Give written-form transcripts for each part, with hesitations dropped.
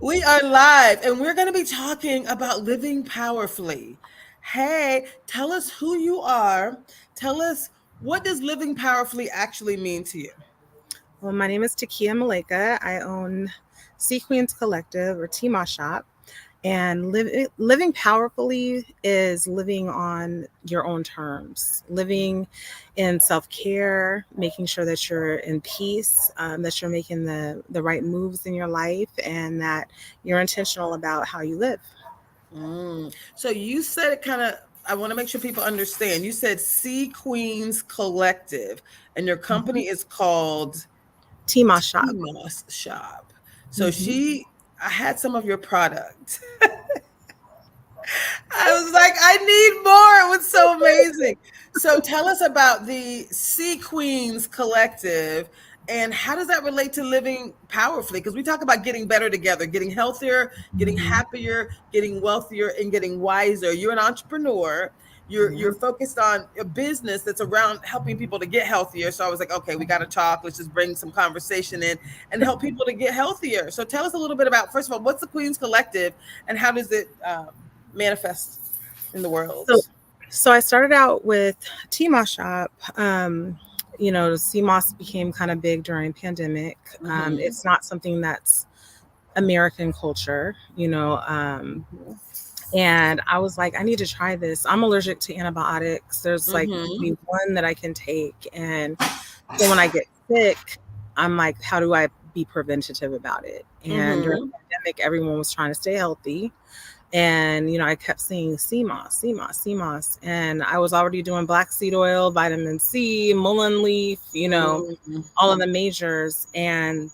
We are live and we're going to be talking about living powerfully. Hey, tell us who you are. Tell us, what does living powerfully actually mean to you? Well, my name is Takia Maleka. I own Sea Queens Collective or Tima Shop. And living powerfully is living on your own terms, living in self care, making sure that you're in peace, that you're making the right moves in your life, and that you're intentional about how you live. So you said it kind of, I want to make sure people understand. You said Sea Queens Collective and your Mhm. company is called Tima Shop. Tima's Shop. So Hmm. I had some of your product. I was like, I need more. It was so amazing. So tell us about the Sea Queens Collective and how does that relate to living powerfully? Because we talk about getting better together, getting healthier, getting Hmm. happier, getting wealthier, and getting wiser. You're an entrepreneur. You're Yeah. focused on a business that's around helping people to get healthier. So I was like, okay, we got to talk. Let's just bring some conversation in and help people to get healthier. So tell us a little bit about, first of all, what's the Queens Collective and how does it manifest in the world? So, so I started out with Tima Shop. CMOS became kind of big during pandemic. Hmm. It's not something that's American culture, and I was like, I need to try this. I'm allergic to antibiotics. There's like Hmm. maybe one that I can take. And so when I get sick, I'm like, how do I be preventative about it? And during Hmm. the pandemic, everyone was trying to stay healthy. And, I kept seeing CMOS, CMOS, CMOS. And I was already doing black seed oil, vitamin C, mullein leaf, Hmm. all of the majors. And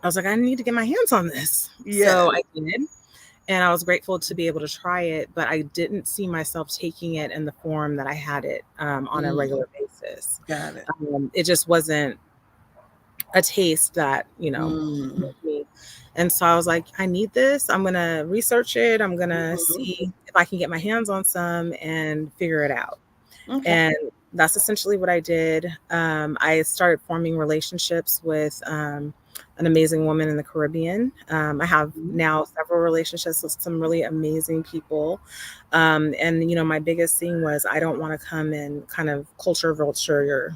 I was like, I need to get my hands on this. So Yes. I did. And I was grateful to be able to try it, but I didn't see myself taking it in the form that I had it on a Mm, regular basis. got it. It just wasn't a taste that, Mm. with me. And so I was like, I need this. I'm going to research it. I'm going to Hmm. see if I can get my hands on some and figure it out. Okay. And that's essentially what I did. I started forming relationships with an amazing woman in the Caribbean. I have now several relationships with some really amazing people. And my biggest thing was I don't want to come and kind of culture vulture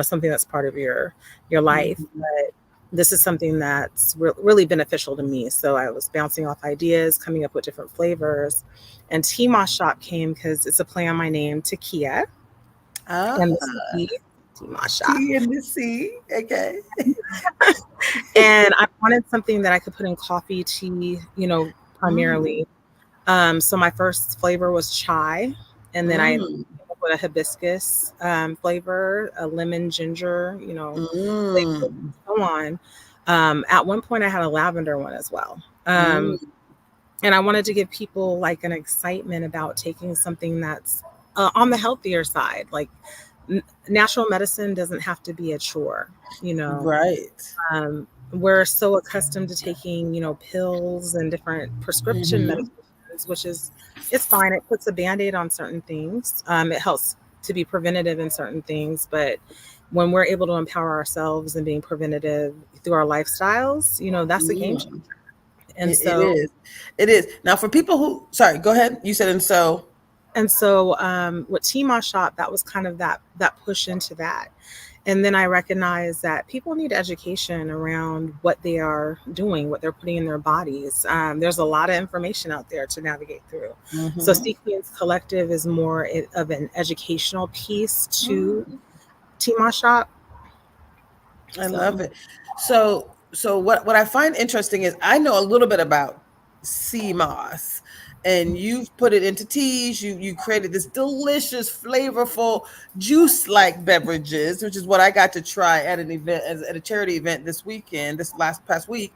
something that's part of your life. Hmm. But this is something that's really beneficial to me. So I was bouncing off ideas, coming up with different flavors. And Tima Shop came because it's a play on my name, Takia Ah, and the sea, Tima Shop. T in the sea. Okay. And I wanted something that I could put in coffee, tea, Mm. primarily. So my first flavor was chai, and then I came Mm. up with a hibiscus flavor, a lemon ginger, flavor, Mm. so on. At one point, I had a lavender one as well. Mm. And I wanted to give people like an excitement about taking something that's on the healthier side. Like natural medicine doesn't have to be a chore, you know. Right. We're so accustomed to taking, pills and different prescription Hmm. medications, which is it's fine. It puts a band-aid on certain things. It helps to be preventative in certain things, but when we're able to empower ourselves and being preventative through our lifestyles, that's a game changer. Mm. And It so is. It is. Now, for people who, sorry, go ahead. You said, and so. with Tmall Shop, that was kind of that push into that. And then I recognize that people need education around what they are doing, what they're putting in their bodies. There's a lot of information out there to navigate through. So Hmm. Sequence Collective is more of an educational piece to Mm. Tmall Shop. I So love it. So what I find interesting is I know a little bit about sea moss, and you've put it into teas. You created this delicious, flavorful juice-like beverages, which is what I got to try at an event, at a charity event this weekend, this last past week,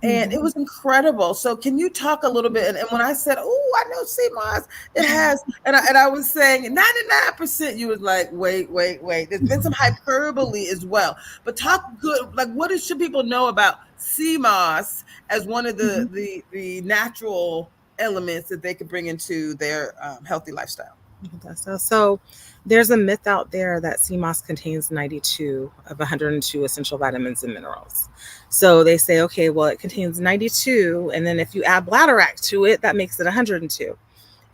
and it mhm. was incredible. So can you talk a little bit? And when I said, "Oh, I know sea moss," it has, and I was saying 99%. You was like, "Wait, wait, wait." There's been some hyperbole as well, but talk good. Like, what should people know about sea moss as one of the Mhm. the natural elements that they could bring into their healthy lifestyle? Okay, so There's a myth out there that sea moss contains 92 of 102 essential vitamins and minerals. So they say, okay, well, it contains 92, and then if you add bladderwrack to it, that makes it 102.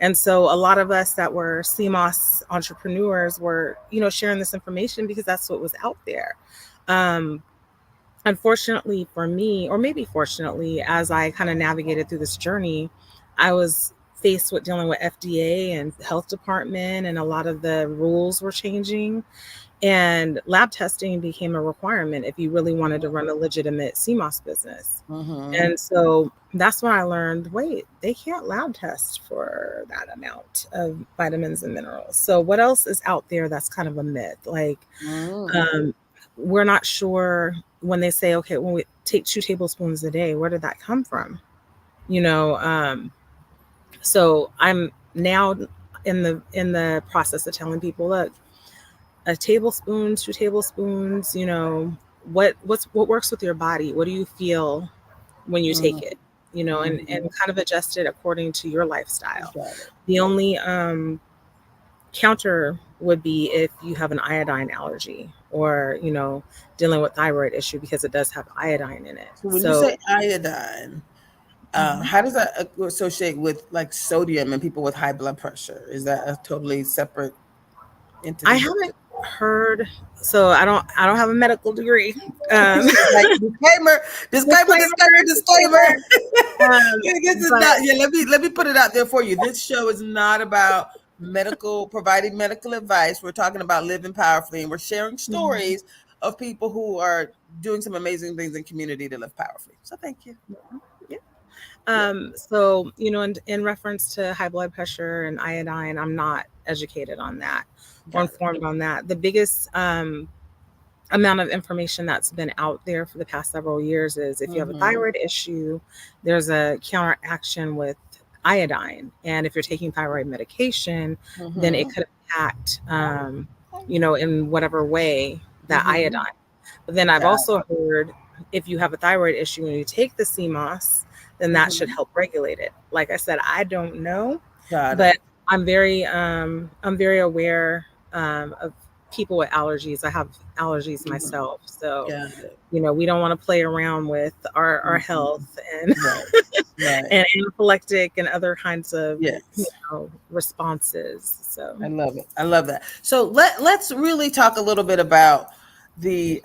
And so a lot of us that were sea moss entrepreneurs were, sharing this information because that's what was out there. Um, Unfortunately for me, or maybe fortunately, as I kind of navigated through this journey, I was faced with dealing with FDA and health department, and a lot of the rules were changing. And lab testing became a requirement if you really wanted to run a legitimate CMOS business. And so that's when I learned, wait, they can't lab test for that amount of vitamins and minerals. So what else is out there that's kind of a myth? Like, we're not sure when they say, okay, when we take 2 tablespoons a day, where did that come from? So I'm now in the process of telling people, look, a tablespoon, 2 tablespoons, what works with your body? What do you feel when you take it? And kind of adjust it according to your lifestyle. The only counter would be if you have an iodine allergy, or dealing with thyroid issue, because it does have iodine in it. So when you say iodine, how does that associate with like sodium and people with high blood pressure? Is that a totally separate entity? I haven't heard, so I don't have a medical degree. Like, disclaimer. Let me put it out there for you. This show is not about providing medical advice. We're talking about living powerfully, and we're sharing stories of people who are doing some amazing things in community to live powerfully. So thank you. So, in reference to high blood pressure and iodine, I'm not educated on that or informed on that. The biggest amount of information that's been out there for the past several years is if you have a thyroid issue, there's a counteraction with iodine. And if you're taking thyroid medication, then it could impact, in whatever way, that iodine. But then I've also heard if you have a thyroid issue and you take the CMOS, then that should help regulate it. Like I said, I don't know, but I'm very aware of people with allergies. I have allergies myself. So, we don't want to play around with our health and, and anaphylactic and other kinds of responses. So I love it. I love that. So let's really talk a little bit about the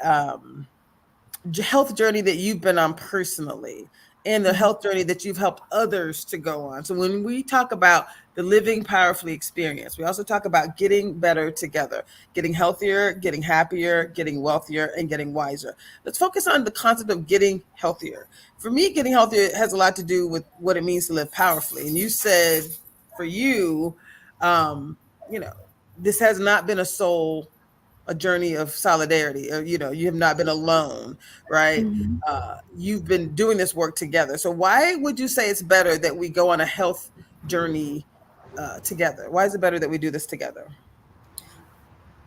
health journey that you've been on personally, and the health journey that you've helped others to go on. So when we talk about the living powerfully experience, we also talk about getting better together, getting healthier, getting happier, getting wealthier, and getting wiser. Let's focus on the concept of getting healthier. For me, getting healthier has a lot to do with what it means to live powerfully. And you said for you, this has not been a journey of solidarity, or, you have not been alone, right? You've been doing this work together. So why would you say it's better that we go on a health journey together? Why is it better that we do this together?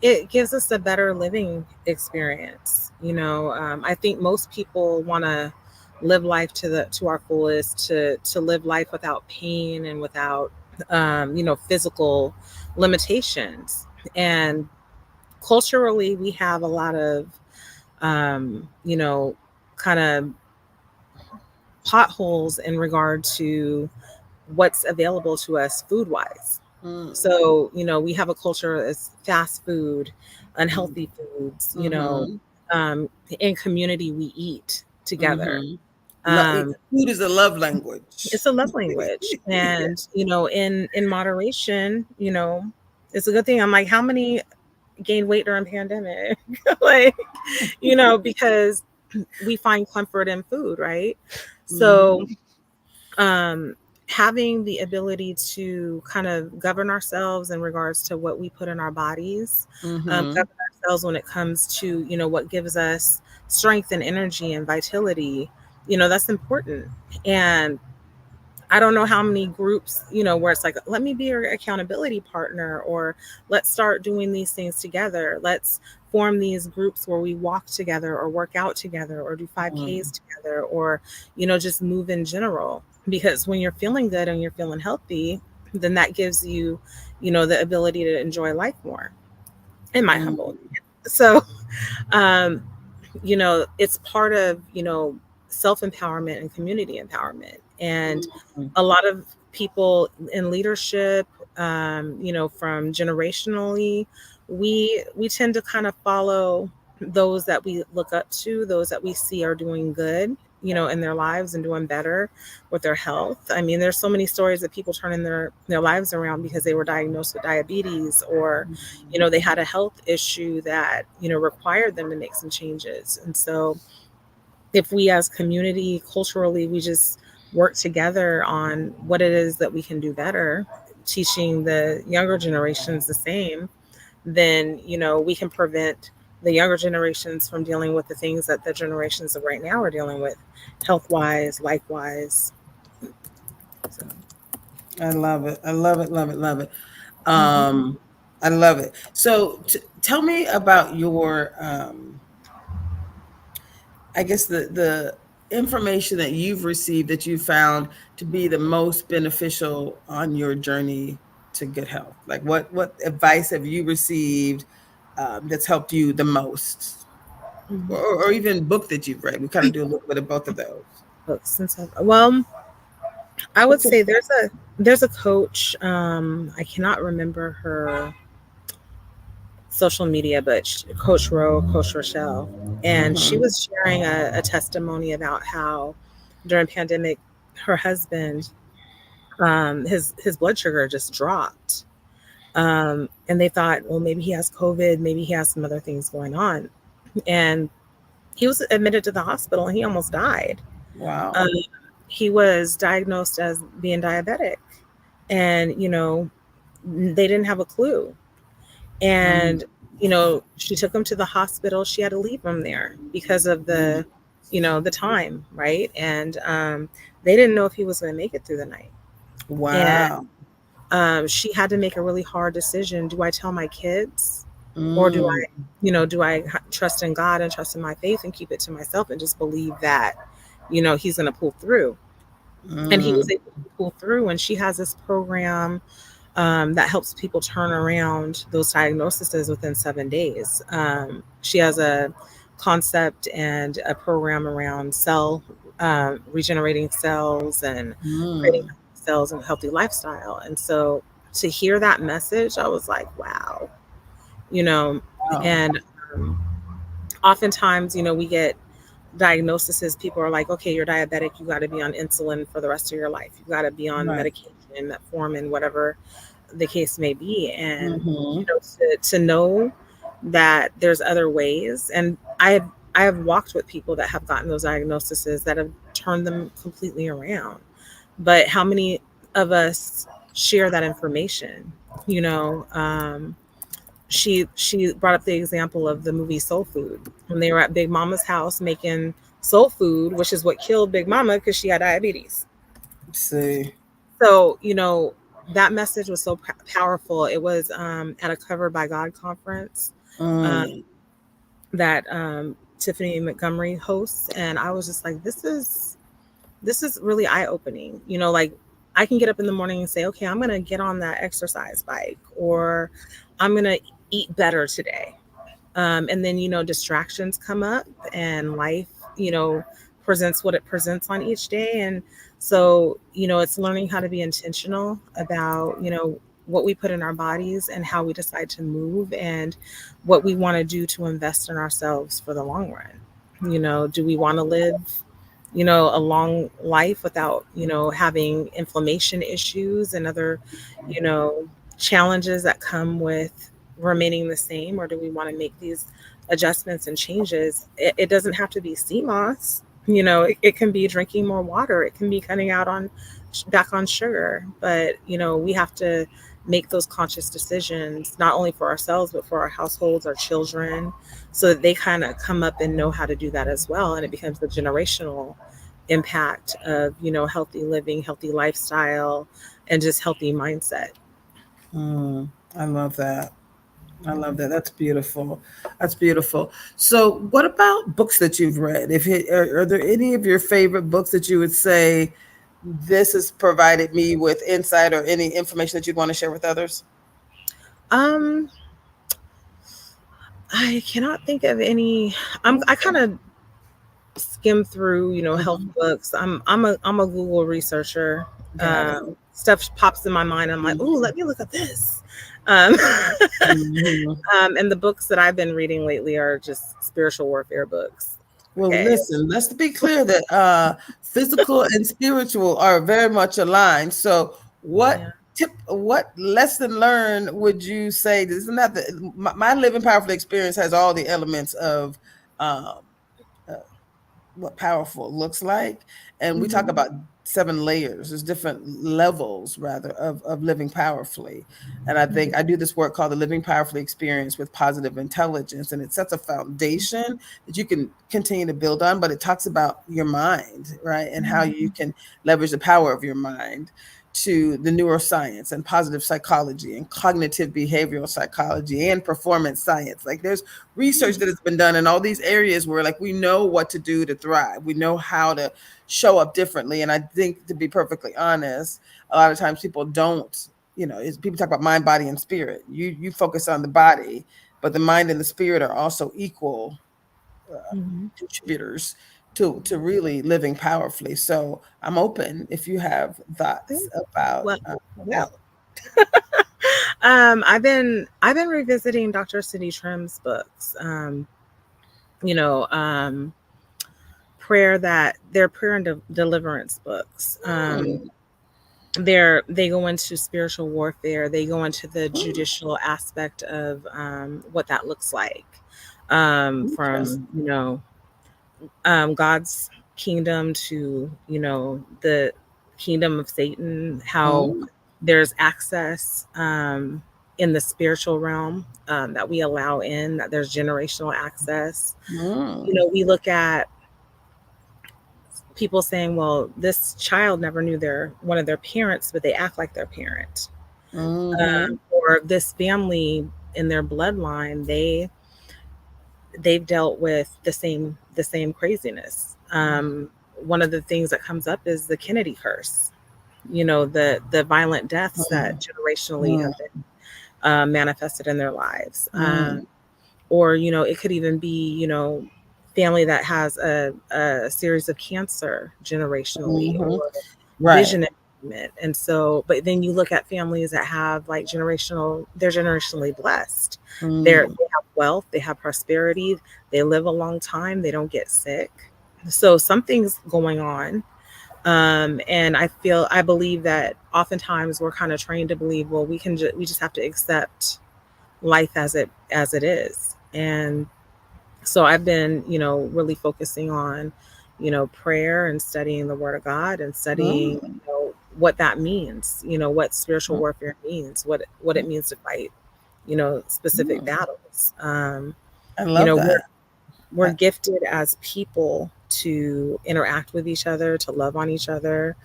It gives us a better living experience. I think most people want to live life to our fullest, to live life without pain and without, physical limitations. And culturally, we have a lot of, kind of potholes in regard to what's available to us food wise. So, we have a culture as fast food, unhealthy foods, in community, we eat together. Food is a love language. It's a love language. And, in moderation, it's a good thing. I'm like, how many gained weight during pandemic? Because we find comfort in food, right? So having the ability to kind of govern ourselves in regards to what we put in our bodies, govern ourselves when it comes to, what gives us strength and energy and vitality, that's important. And I don't know how many groups, where it's like, let me be your accountability partner, or let's start doing these things together. Let's form these groups where we walk together or work out together or do 5Ks together, or, just move in general. Because when you're feeling good and you're feeling healthy, then that gives you, the ability to enjoy life more. in my humble Mm, opinion. So, um, it's part of, self-empowerment and community empowerment. And mm, a lot of people in leadership, from generationally, we tend to kind of follow those that we look up to, those that we see are doing good, in their lives and doing better with their health. I mean, there's so many stories that people turn in their lives around because they were diagnosed with diabetes, or mm. they had a health issue that required them to make some changes. And so if we as community culturally, we just work together on what it is that we can do better, teaching the younger generations the same, then we can prevent the younger generations from dealing with the things that the generations of right now are dealing with, health wise, life wise. So I love it. I love it. Love it. Love it. mhm. Um, I love it. So tell me about your, I guess the information that you've received that you found to be the most beneficial on your journey to good health. Like what advice have you received that's helped you the most, or even book that you've read? We kind of do a little bit of both of those. Books and stuff. Well, I would What's your say there's a coach. I cannot remember her social media, but Coach Rochelle, and she Mhm. was sharing a testimony about how during pandemic, her husband, his blood sugar just dropped, and they thought, well, maybe he has COVID, maybe he has some other things going on, and he was admitted to the hospital and he almost died. Um, Wow. he was diagnosed as being diabetic, and they didn't have a clue. Mm, And she took him to the hospital. She had to leave him there because of mm. the time, right? And they didn't know if he was going to make it through the night. And Wow. she had to make a really hard decision. Do I tell my kids, or do Mm, I trust in God and trust in my faith and keep it to myself and just believe that he's going to pull through? And he was mm, able to pull through. And she has this program that helps people turn around those diagnoses within 7 days. She has a concept and a program around regenerating cells and creating mm. cells and a healthy lifestyle. And so to hear that message, I was like, wow, you know, Wow. and um, oftentimes, we get diagnoses. People are like, okay, you're diabetic, you got to be on insulin for the rest of your life, you got to be on Right. medication, metformin, whatever the case may be. And Mm-hmm. to know that there's other ways. And I have walked with people that have gotten those diagnoses that have turned them completely around. But how many of us share that information? you know um, she brought up the example of the movie Soul Food, when they were at Big Mama's house making soul food, which is what killed Big Mama because she had diabetes. See. So, that message was so powerful. It was at a Covered by God conference uh, Mm, that Tiffany Montgomery hosts, and I was just like, this is really eye opening. Like, I can get up in the morning and say, okay, I'm gonna get on that exercise bike, or I'm gonna eat better today. And then distractions come up, and life you know presents what it presents on each day. And so it's learning how to be intentional about what we put in our bodies and how we decide to move, and what we want to do to invest in ourselves for the long run. Do we want to live a long life without having inflammation issues and other you know challenges that come with remaining the same, or do we want to make these adjustments and changes? It doesn't have to be CMOS. It can be drinking more water. It can be cutting out on back on sugar. But we have to make those conscious decisions, not only for ourselves but for our households, our children, so that they kind of come up and know how to do that as well, and it becomes the generational impact of healthy living, healthy lifestyle, and just healthy mindset. mm. I love that. I love that. That's beautiful. That's beautiful. So, what about books that you've read? Are there any of your favorite books that you would say this has provided me with insight or any information that you'd want to share with others? Um, I cannot think of any. I kind of skim through, health books. I'm a Google researcher. Got it. Stuff pops in my mind. I'm like, ooh, let me look at this. Um, Mhm. and the books that I've been reading lately are just spiritual warfare books. Well, Okay. listen, let's be clear that physical and spiritual are very much aligned. So, Yeah. what lesson learned would you say? Isn't that my living powerful experience has all the elements of um, uh, what powerful looks like, and we talk Mhm. about 7 layers. There's different levels rather of living powerfully, and I think I do this work called the living powerfully experience with positive intelligence, and it sets a foundation that you can continue to build on, but it talks about your mind, right, and how you can leverage the power of your mind to the neuroscience and positive psychology and cognitive behavioral psychology and performance science. Like, there's research that has been done in all these areas where, like, we know what to do to thrive, we know how to show up differently. And I think, to be perfectly honest, a lot of times people don't, people talk about mind, body, and spirit. You focus on the body, but the mind and the spirit are also equal Mhm. contributors to really living powerfully. So I'm open if you have thoughts about Well, that. well, I've been revisiting Dr. Cindy Trim's books. You know, they're prayer and deliverance books. Mm, They go into spiritual warfare. They go into the mm, judicial aspect of what that looks like, from interesting. God's kingdom to the kingdom of Satan. How Mm, there's access in the spiritual realm that we allow in. That there's generational access. mm, We look at people saying, well, this child never knew one of their parents, but they act like their parent. mhm, Or this family in their bloodline, they've dealt with the same craziness. One of the things that comes up is the Kennedy curse. The violent deaths that mm, generationally mm, have been manifested in their lives. mm, Or it could even be family that has a series of cancer generationally, mhm. or Right. vision impairment. And so, but then you look at families that have like they're generationally blessed. Mm, They have wealth, they have prosperity, they live a long time, they don't get sick. So something's going on. And I believe that oftentimes we're kind of trained to believe, well, we just have to accept life as it is. And so I've been, really focusing on, prayer and studying the Word of God and studying, mm, what that means, what spiritual mm, warfare means, what it means to fight, specific mm. battles. I You love know, that. we're gifted as people to interact with each other, to love on each other.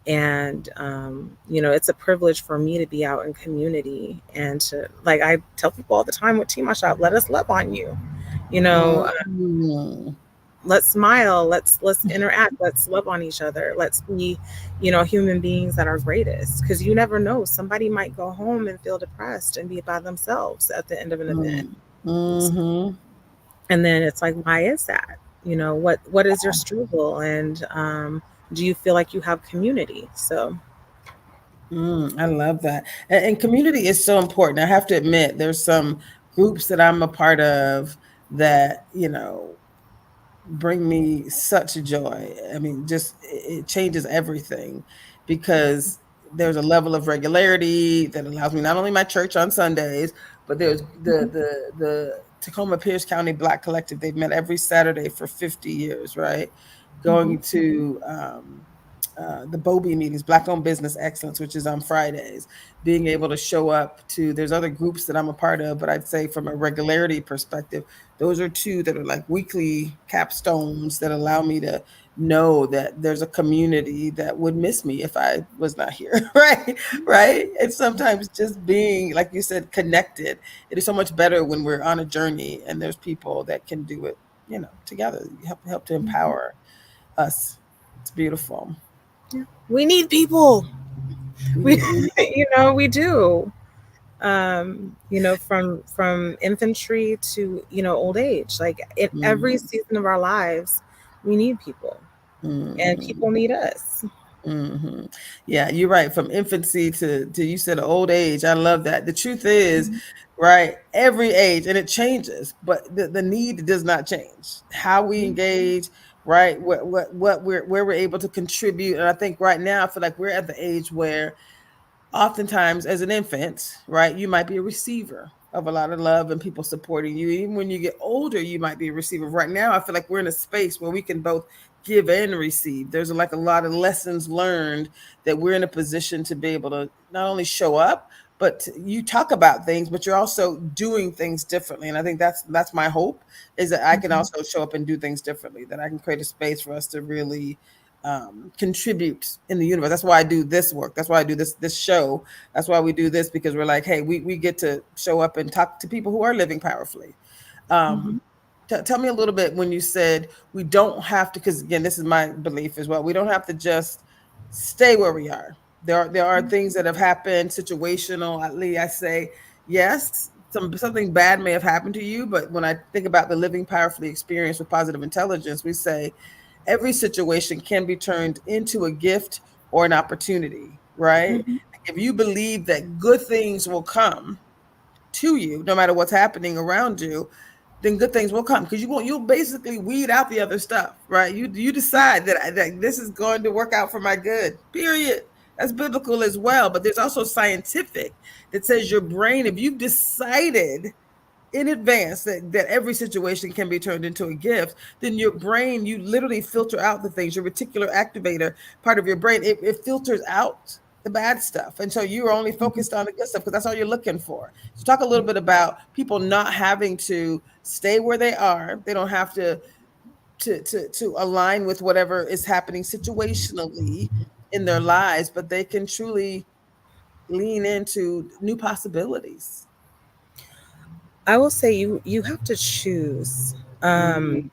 And it's a privilege for me to be out in community and to, like, I tell people all the time with Team Shop, let us love on you. you know Mm, let's smile, let's interact, let's love on each other, let's be human beings at our greatest, because you never know, somebody might go home and feel depressed and be by themselves at the end of an event. mm, mhm. And then it's like, why is that? What is your struggle? And do you feel like you have community? So I love that. And community is so important. I have to admit, there's some groups that I'm a part of that, bring me such joy. I mean, just it changes everything, because there's a level of regularity that allows me, not only my church on Sundays, but there's the Tacoma Pierce County Black Collective. They've met every Saturday for 50 years, right? mhm. Going to the Bobby meetings, Black Owned Business Excellence, which is on Fridays, being able to show up to, there's other groups that I'm a part of, but I'd say from a regularity perspective, those are two that are like weekly capstones that allow me to know that there's a community that would miss me if I was not here. Right. Right. And sometimes just being, like you said, connected, it is so much better when we're on a journey and there's people that can do it, together, help to empower us. It's beautiful. We need people. We We need, we need we do. From infantry to, old age. Like in every Mhm. season of our lives, we need people, and Mhm. people need us. Mhm. Yeah, you're right. From infancy to you said old age. I love that. The truth is, right, every age, and it changes, but the need does not change. How we engage, right? What we're where we're able to contribute. And I think right now I feel like we're at the age where oftentimes as an infant, right, you might be a receiver of a lot of love and people supporting you. Even when you get older, you might be a receiver. Right now, I feel like we're in a space where we can both give and receive. There's like a lot of lessons learned that we're in a position to be able to not only show up, but you talk about things, but you're also doing things differently. And I think that's my hope, is that I can Mhm. also show up and do things differently, that I can create a space for us to really contribute in the universe. That's why I do this work. That's why I do this show. That's why we do this, because we're like, hey, we get to show up and talk to people who are living powerfully. Mhm. Um, tell me a little bit when you said we don't have to, because again, this is my belief as well. We don't have to just stay where we are. There are things that have happened, situational. At least I say yes. Something bad may have happened to you, but when I think about the living powerfully experience with positive intelligence, we say every situation can be turned into a gift or an opportunity, right? Mhm. If you believe that good things will come to you, no matter what's happening around you, then good things will come, because you'll basically weed out the other stuff, right? You decide that this is going to work out for my good. Period. That's biblical as well, but there's also scientific that says your brain, if you've decided in advance that every situation can be turned into a gift, then your brain, you literally filter out the things. Your reticular activator part of your brain, it filters out the bad stuff. And so you're only Mhm. focused on the good stuff because that's all you're looking for. So talk a little bit about people not having to stay where they are. They don't have to align with whatever is happening situationally in their lives, but they can truly lean into new possibilities. I will say you have to choose. Mhm.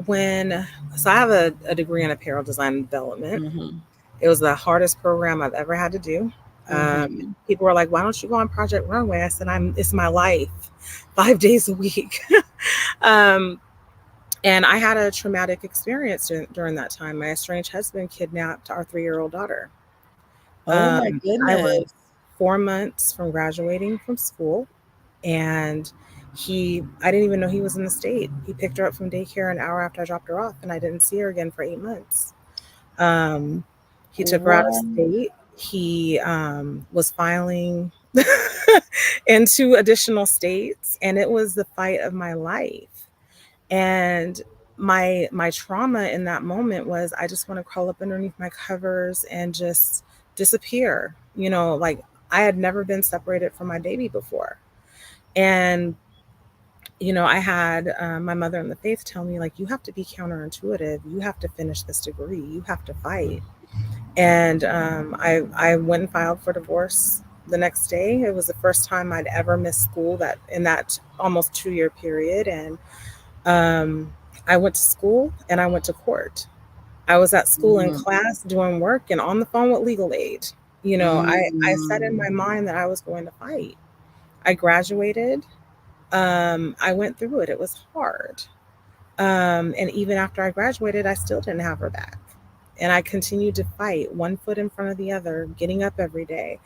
When So I have a degree in apparel design and development. Mhm. It was the hardest program I've ever had to do. Mhm. People were like, "Why don't you go on Project Runway?" I said, It's my life, 5 days a week." um, and I had a traumatic experience during that time. My estranged husband kidnapped our 3-year-old daughter. Oh my I was goodness. 4 months from graduating from school, and I didn't even know he was in the state. He picked her up from daycare an hour after I dropped her off, and I didn't see her again for 8 months. Um, he took her out of What? state. He was filing in 2 additional states, and it was the fight of my life. And my trauma in that moment was, I just want to crawl up underneath my covers and just disappear. Like, I had never been separated from my baby before. And I had my mother in the faith tell me, like, you have to be counterintuitive. You have to finish this degree. You have to fight. And I went and filed for divorce the next day. It was the first time I'd ever missed school that in that almost 2-year period. And um, I went to school and I went to court. I was at school in Mhm. class doing work and on the phone with legal aid. I set in my Mm. mind that I was going to fight. I graduated. I went through it. It was hard. And even after I graduated, I still didn't have her back. And I continued to fight, one foot in front of the other, getting up every day.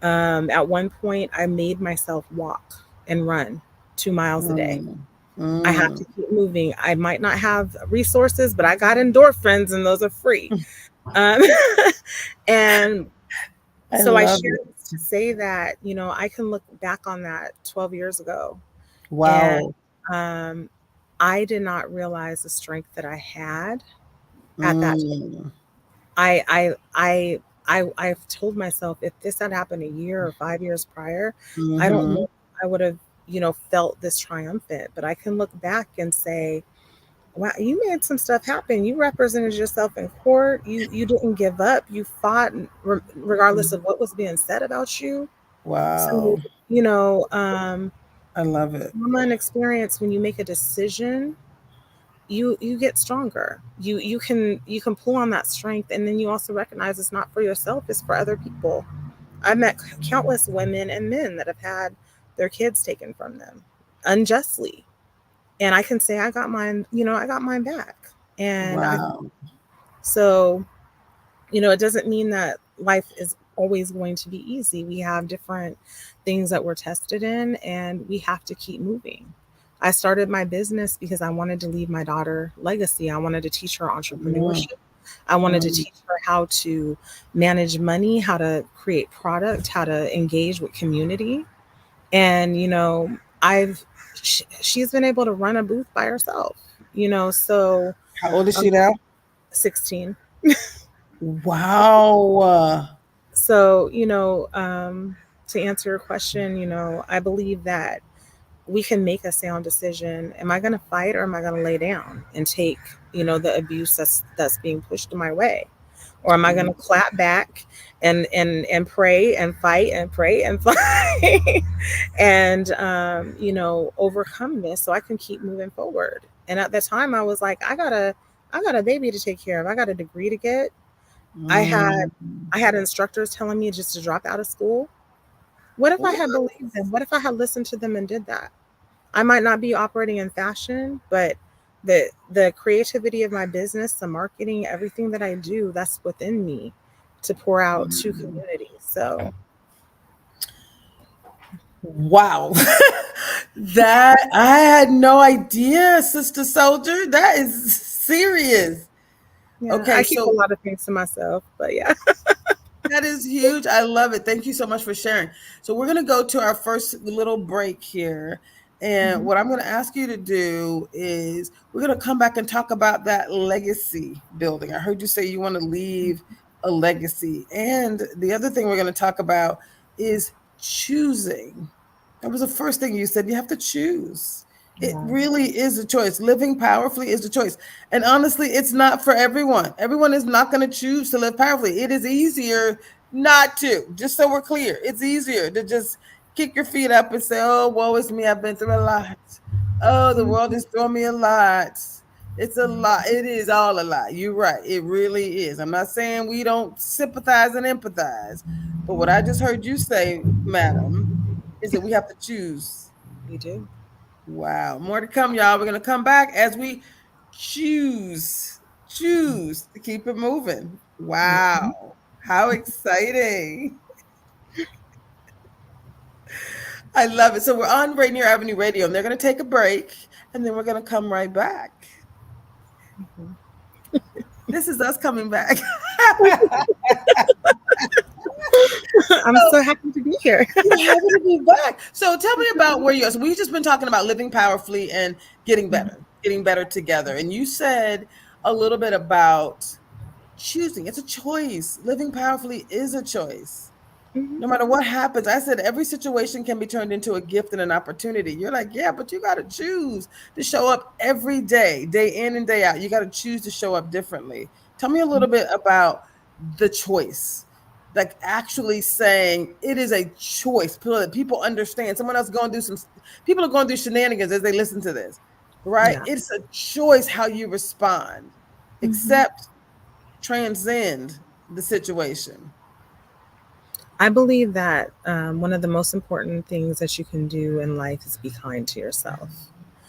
At one point, I made myself walk and run 2 miles a day. Mm. I have Mm. to keep moving. I might not have resources, but I got endorphins and those are free. Um, and I so I love share it. this to say that, I can look back on that 12 years ago, and Wow. um, I did not realize the strength that I had at that time. Mm. I I I I've told myself, if this had happened a year or 5 years prior, I don't know Mhm. if I would have, felt this triumphant. But I can look back and say, wow, you made some stuff happen. You represented yourself in court. You didn't give up. You fought, regardless of what was being said about you. So, Wow. you know, um, I love it. trauma and experience, when you make a decision, you get stronger. You can pull on that strength, and then you also recognize it's not for yourself, it's for other people. I met countless women and men that have had their kids taken from them unjustly. And I can say I got mine, I got mine back. And Wow. so, it doesn't mean that life is always going to be easy. We have different things that we're tested in, and we have to keep moving. I started my business because I wanted to leave my daughter legacy. I wanted to teach her Mm, entrepreneurship. I wanted to mm. teach her how to manage money, how to create product, how to engage with community. And, I've she's been able to run a booth by herself, so How old is um, she now? 16. Wow. So, to answer your question, I believe that we can make a sound decision. Am I going to fight, or am I going to lay down and take, the abuse that's being pushed my way? Or am I going Mm, to clap back and pray and fight and pray and fight and, overcome this so I can keep moving forward? And at the time I was like, I got a baby to take care of. I got a degree to get. I had mm. I had instructors telling me just to drop out of school. What if I had believed them? What if I had listened to them and did that? I might not be operating in fashion, but the creativity of my business, the marketing, everything that I do, that's within me to pour out to community. So Wow. That I had no idea, Sister Soldier. That is serious. yeah, Okay, I keep a so lot of things to myself, but yeah. that is huge. I love it. Thank you so much for sharing. So we're going to go to our first little break here. And Mhm. what I'm going to ask you to do is we're going to come back and talk about that legacy building. I heard you say you want to leave a legacy. And the other thing we're going to talk about is choosing. That was the first thing you said. You have to choose. It Yeah. really is a choice. Living powerfully is a choice. And honestly, it's not for everyone. Everyone is not going to choose to live powerfully. It is easier not to, just so we're clear. It's easier to just kick your feet up and say, oh, woe is me. I've been through a lot. Oh, the world Mhm. has thrown me a lot. It's a lot. It is all a lot. You're right. It really is. I'm not saying we don't sympathize and empathize, but what I just heard you say, madam, is that we have to choose. You do. Wow. More to come, y'all. We're going to come back as we choose to keep it moving. Mhm. Wow. How exciting. I love it. So we're on Rainier Avenue Radio, and they're going to take a break, and then we're going to come right back. Mhm. This is us coming back. I'm so happy to be here. You're happy to be back. So tell me about where you are. So we've just been talking about living powerfully and getting better together. And you said a little bit about choosing. It's a choice. Living powerfully is a choice. Mhm. No matter what happens, I said every situation can be turned into a gift and an opportunity. You're like, yeah, but you got to choose to show up every day, day in and day out. You got to choose to show up differently. Tell me a little bit about the choice, like actually saying it is a choice so that people understand. Someone else going to do some, people are going to do shenanigans as they listen to this, right? Yeah. It's a choice how you respond, Mhm. accept, transcend the situation. I believe that one of the most important things that you can do in life is be kind to yourself.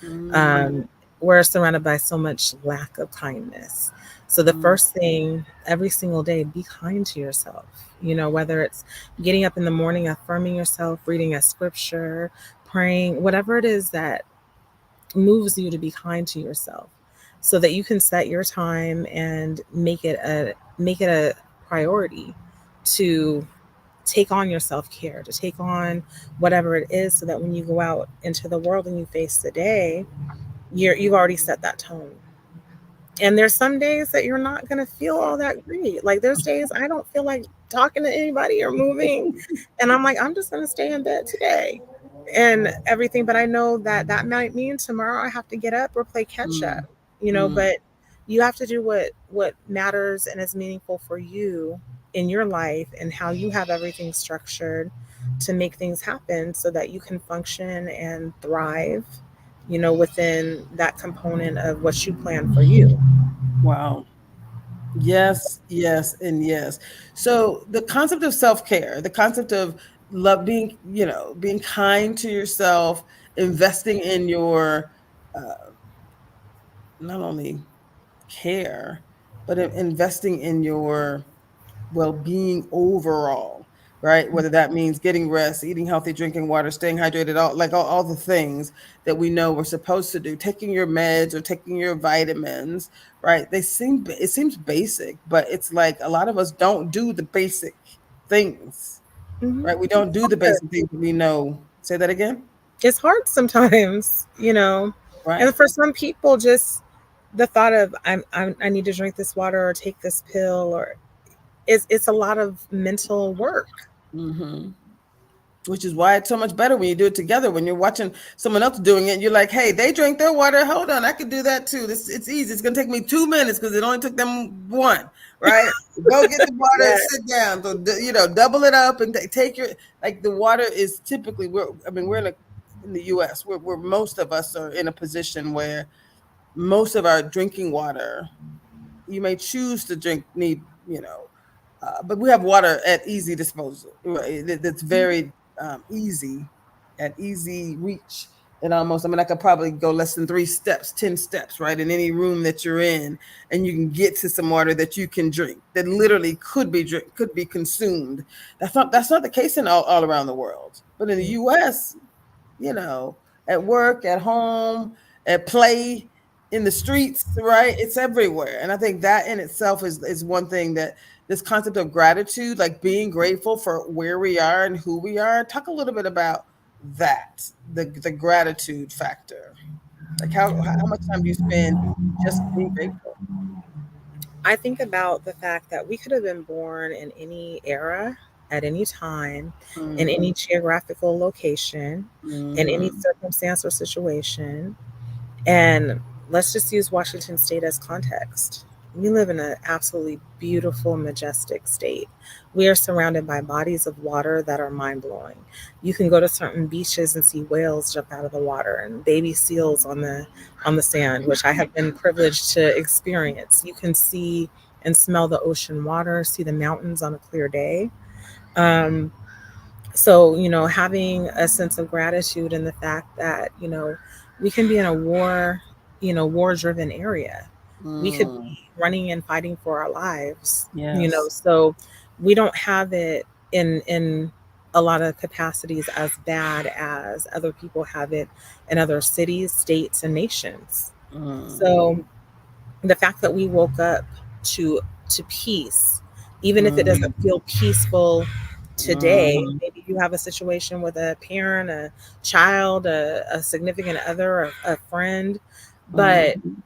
Mm, Um, we're surrounded by so much lack of kindness. So the mm. first thing every single day, be kind to yourself. Whether it's getting up in the morning, affirming yourself, reading a scripture, praying, whatever it is that moves you to be kind to yourself, so that you can set your time and make it a priority to take on your self-care, to take on whatever it is, so that when you go out into the world and you face the day, you've already set that tone. And there's some days that you're not going to feel all that great. Like there's days I don't feel like talking to anybody or moving, and I'm like, I'm just going to stay in bed today and everything. But I know that that might mean tomorrow I have to get up or play catch up, Mm, mm, but you have to do what matters and is meaningful for you in your life, and how you have everything structured to make things happen so that you can function and thrive, within that component of what you plan for you. wow. Yes, yes, and yes. So the concept of self-care, the concept of love, being, being kind to yourself, investing in your, not only care, but investing in your well-being overall, right? Whether that means getting rest, eating healthy, drinking water, staying hydrated, all the things that we know we're supposed to do, taking your meds or taking your vitamins, right? It seems basic, but it's like a lot of us don't do the basic things, Mhm. right? We don't do the basic things that we know. Say that again. It's hard sometimes, you know. And Right. for some people, just the thought of I need to drink this water or take this pill, or it's a lot of mental work. Hmm. Which is why it's so much better when you do it together. When you're watching someone else doing it, and you're like, "Hey, they drank their water. Hold on, I could do that too. It's easy. It's gonna take me 2 minutes because it only took them one. Right? Go get the water and Yeah. sit down. So double it up and take your like the water is typically we're in the U.S. Where most of us are in a position where most of our drinking water you may choose to drink need but we have water at easy disposal, right? That's very easy, at easy reach. And almost, I mean, I could probably go less than 3 steps, 10 steps, right, in any room that you're in, and you can get to some water that you can drink that literally could be consumed. That's not the case in all around the world, but in the U.S., you know, at work, at home, at play, in the streets, right? It's everywhere. And I think that in itself is one thing that this concept of gratitude, like being grateful for where we are and who we are. Talk a little bit about that, the gratitude factor. Like how much time do you spend just being grateful? I think about the fact that we could have been born in any era, at any time, in Mm-hmm. any geographical location, in any Mm-hmm. circumstance or situation. And let's just use Washington State as context. We live in an absolutely beautiful, majestic state. We are surrounded by bodies of water that are mind blowing. You can go to certain beaches and see whales jump out of the water and baby seals on the sand, which I have been privileged to experience. You can see and smell the ocean water, see the mountains on a clear day. Um, so, having a sense of gratitude in the fact that, we can be in a war driven area. We could Mm. be running and fighting for our lives, Yes. so we don't have it in a lot of capacities as bad as other people have it in other cities, states, and nations. Mm. So the fact that we woke up to to peace, even if it doesn't Mm. feel peaceful today. Mm. Maybe you have a situation with a parent, a child, a significant other, a friend, but Mm.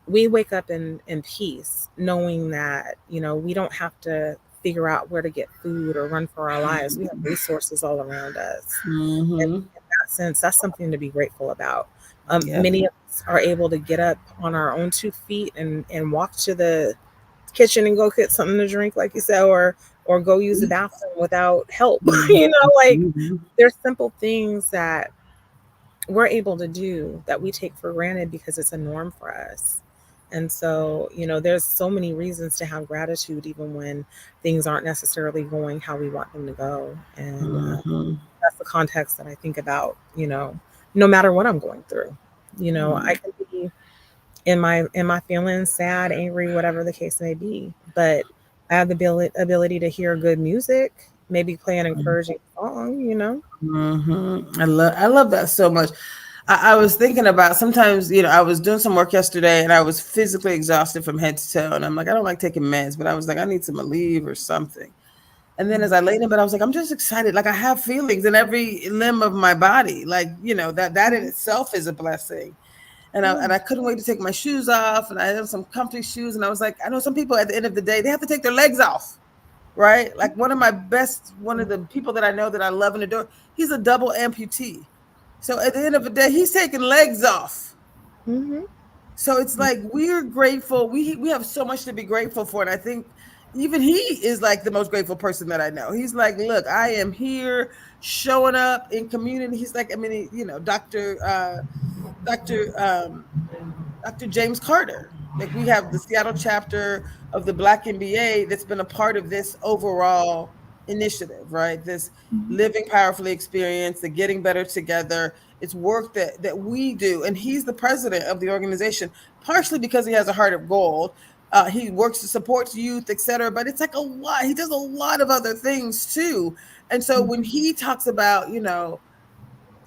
we wake up in peace, knowing that we don't have to figure out where to get food or run for our lives. We have resources all around us. And Mm-hmm. in that sense, that's something to be grateful about. Yep. Many of us are able to get up on our own 2 feet and walk to the kitchen and go get something to drink, like you said, or go use the bathroom without help. Mhm. Like Mhm. there's simple things that we're able to do that we take for granted because it's a norm for us. And so, there's so many reasons to have gratitude, even when things aren't necessarily going how we want them to go. And Mhm. that's the context that I think about, no matter what I'm going through. I Mhm. can be in my feelings, sad, angry, whatever the case may be, but I have the ability to hear good music, maybe play an encouraging song. Mhm. I love that so much. I was thinking about sometimes, I was doing some work yesterday and I was physically exhausted from head to toe. And I'm like, I don't like taking meds, but I was like, I need some Aleve or something. And then as I laid in bed, I was like, I'm just excited. Like I have feelings in every limb of my body. Like, that in Mhm. itself is a blessing. And I, Yeah. and I couldn't wait to take my shoes off. And I had some comfy shoes. And I was like, I know some people at the end of the day, they have to take their legs off, right? Like one of the people that I know that I love and adore, he's a double amputee. So at the end of the day, he's taking legs off. Mhm. So it's like we're grateful. We have so much to be grateful for. And I think even he is like the most grateful person that I know. He's like, look, I am here showing up in community. He's like, I mean, Dr. Dr. James Carter. Like we have the Seattle chapter of the Black MBA that's been a part of this overall initiative, right? This living powerfully experience, the getting better together. It's work that we do, and he's the president of the organization, partially because he has a heart of gold. He works to support youth, etc. But it's like a lot. He does a lot of other things too. And so when he talks about,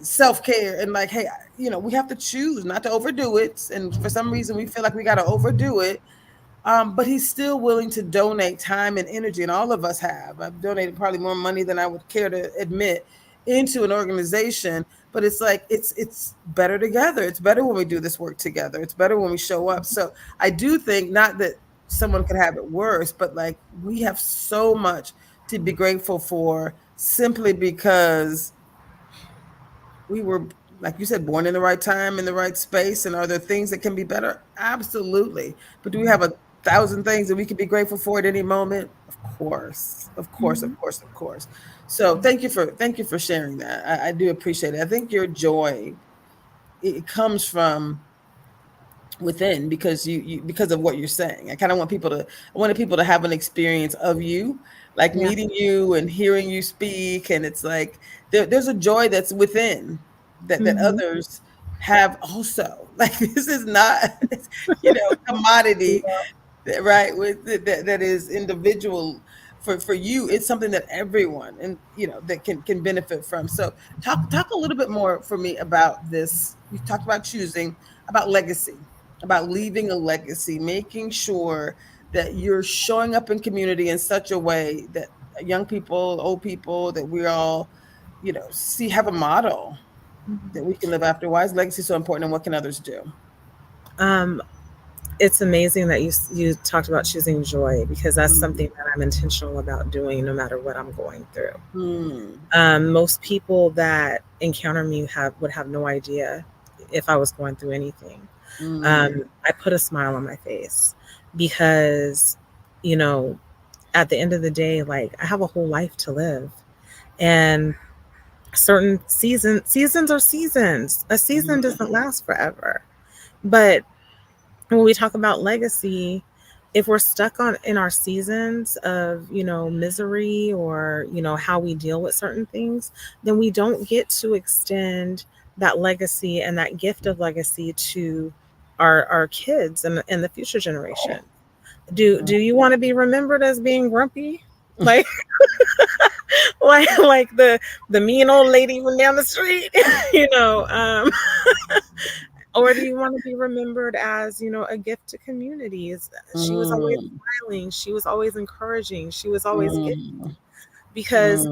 self-care and like, hey, we have to choose not to overdo it. And for some reason, we feel like we got to overdo it. But he's still willing to donate time and energy, and all of us have. I've donated probably more money than I would care to admit into an organization. But it's like it's better together. It's better when we do this work together. It's better when we show up. So I do think not that someone could have it worse, but like we have so much to be grateful for simply because we were, like you said, born in the right time, in the right space. And are there things that can be better? Absolutely. But do we have 1,000 things that we could be grateful for at any moment? Of course, of course, of course, of course. So thank you for sharing that. I do appreciate it. I think your joy, it comes from within because because of what you're saying. I wanted people to have an experience of you, like meeting you and hearing you speak. And it's like there's a joy that's within that others have also. Like this is not commodity, right? With that is individual. For you, it's something that everyone and that can benefit from. So talk a little bit more for me about this. You talked about choosing, about legacy, about leaving a legacy, making sure that you're showing up in community in such a way that young people, old people, that we all, have a model that we can live after. Why is legacy so important, and what can others do? It's amazing that you talked about choosing joy, because that's something that I'm intentional about doing no matter what I'm going through. Most people that encounter me would have no idea if I was going through anything. I put a smile on my face because, at the end of the day, like I have a whole life to live, and certain seasons are seasons. A season doesn't last forever. But when we talk about legacy, if we're stuck in our seasons of, misery or, how we deal with certain things, then we don't get to extend that legacy and that gift of legacy to our kids and the future generation. Do you want to be remembered as being grumpy? Like, like the mean old lady from down the street, or do you want to be remembered as, a gift to communities? She was always smiling. She was always encouraging. She was always giving. Because,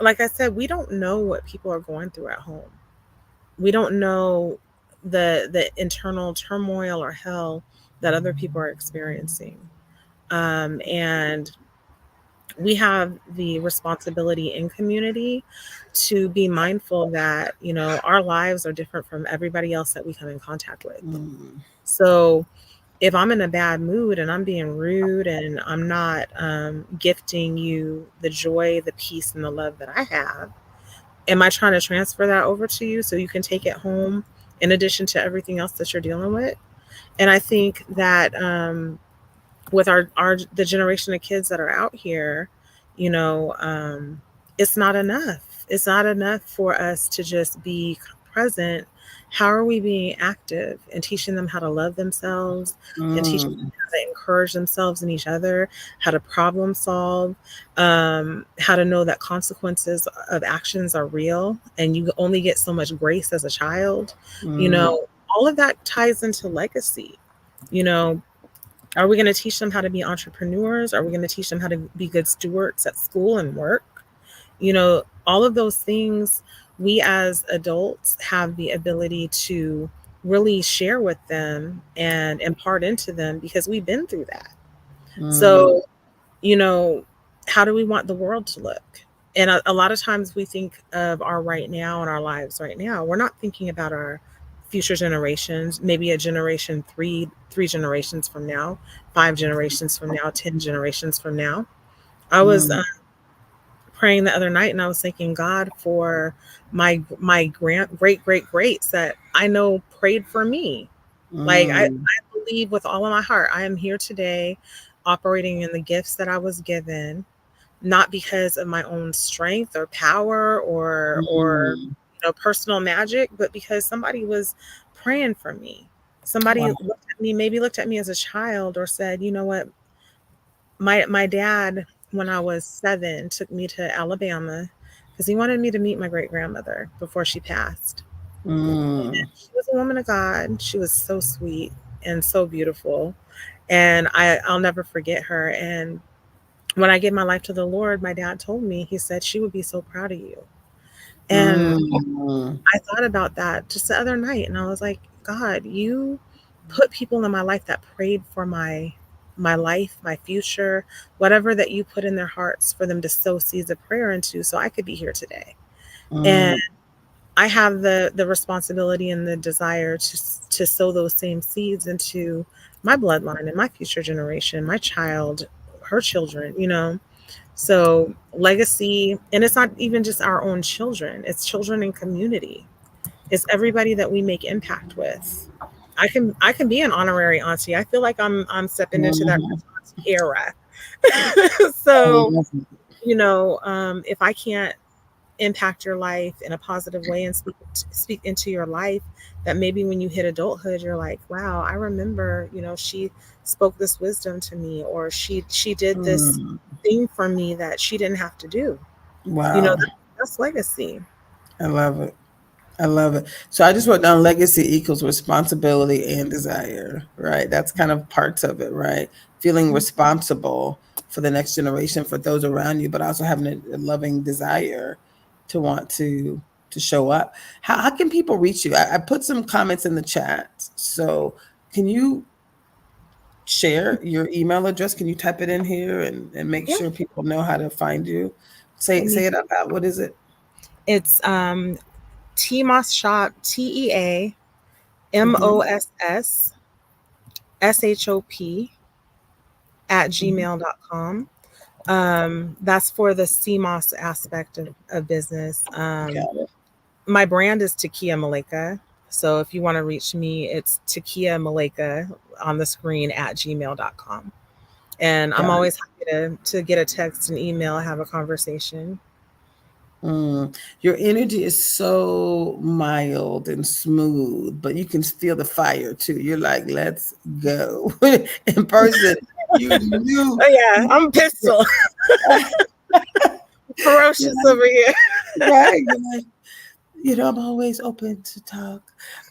like I said, we don't know what people are going through at home. We don't know the internal turmoil or hell that other people are experiencing. And we have the responsibility in community to be mindful that, our lives are different from everybody else that we come in contact with. So if I'm in a bad mood and I'm being rude and I'm not gifting you the joy, the peace, and the love that I have, am I trying to transfer that over to you so you can take it home in addition to everything else that you're dealing with? And I think that with the generation of kids that are out here, it's not enough. It's not enough for us to just be present. How are we being active and teaching them how to love themselves and teaching them how to encourage themselves and each other, how to problem solve, how to know that consequences of actions are real and you only get so much grace as a child? All of that ties into legacy. Are we going to teach them how to be entrepreneurs? Are we going to teach them how to be good stewards at school and work? All of those things we as adults have the ability to really share with them and impart into them because we've been through that. So, how do we want the world to look? And a lot of times we think of our right now and our lives right now. We're not thinking about our future generations, maybe a generation, three generations from now, 5 generations from now, 10 generations from now. I was praying the other night and I was thanking God for my great greats that I know prayed for me. Like I believe with all of my heart, I am here today operating in the gifts that I was given, not because of my own strength or power or Mm. personal magic, but because somebody was praying for me. Somebody Wow. looked at me as a child or said, you know what, my dad, when I was 7, took me to Alabama because he wanted me to meet my great grandmother before she passed. Mm. She was a woman of God. She was so sweet and so beautiful. And I'll never forget her. And when I gave my life to the Lord, my dad told me, he said, she would be so proud of you. And Mm. I thought about that just the other night, and I was like, God, you put people in my life that prayed for my life, my future, whatever that you put in their hearts for them to sow seeds of prayer into so I could be here today. And Mm. I have the responsibility and the desire to sow those same seeds into my bloodline and my future generation, my child, her children, So legacy, and it's not even just our own children, it's children in community. It's everybody that we make impact with. I can be an honorary auntie. I feel like I'm stepping into that Mm. auntie era. I So, love it. if I can't impact your life in a positive way and speak into your life, that maybe when you hit adulthood, you're like, wow, I remember, she spoke this wisdom to me, or she did this Mm. thing for me that she didn't have to do. Wow. That's legacy. I love it. I love it. So I just wrote down legacy equals responsibility and desire, right? That's kind of parts of it, right? Feeling responsible for the next generation, for those around you, but also having a loving desire to want to show up. How can people reach you? I put some comments in the chat. So can you share your email address? Can you type it in here and make Yeah. sure people know how to find you? Let me Say it out loud. What is it? It's TMOS Shop, Mm-hmm. TEAMOSSSHOP at Mm-hmm. gmail.com. That's for the CMOS aspect of business. Got it. My brand is Takia Maleka. So if you want to reach me, it's Takia Maleka on the screen at gmail.com. And I'm Got it. always happy to get a text, an email, have a conversation. Mm. Your energy is so mild and smooth, but you can feel the fire too. You're like, let's go. In person, you knew. Oh yeah, I'm pistol. You're Ferocious like, over here. right. You're like, I'm always open to talk,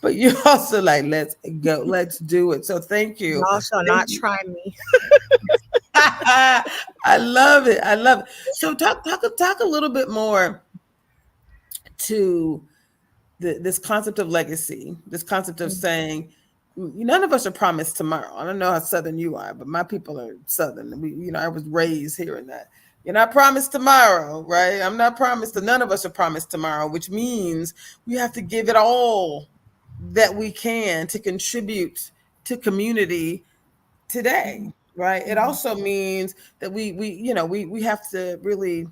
but you're also like, let's go, let's do it. So thank you. Y'all shall Thank not you. try me. I love it. I love it. So talk a little bit more to this concept of legacy, this concept of saying none of us are promised tomorrow. I don't know how Southern you are, but my people are Southern. I was raised hearing that. You're not promised tomorrow, right? I'm not promised. None of us are promised tomorrow, which means we have to give it all that we can to contribute to community today, right? It Mhm. also means that we have to really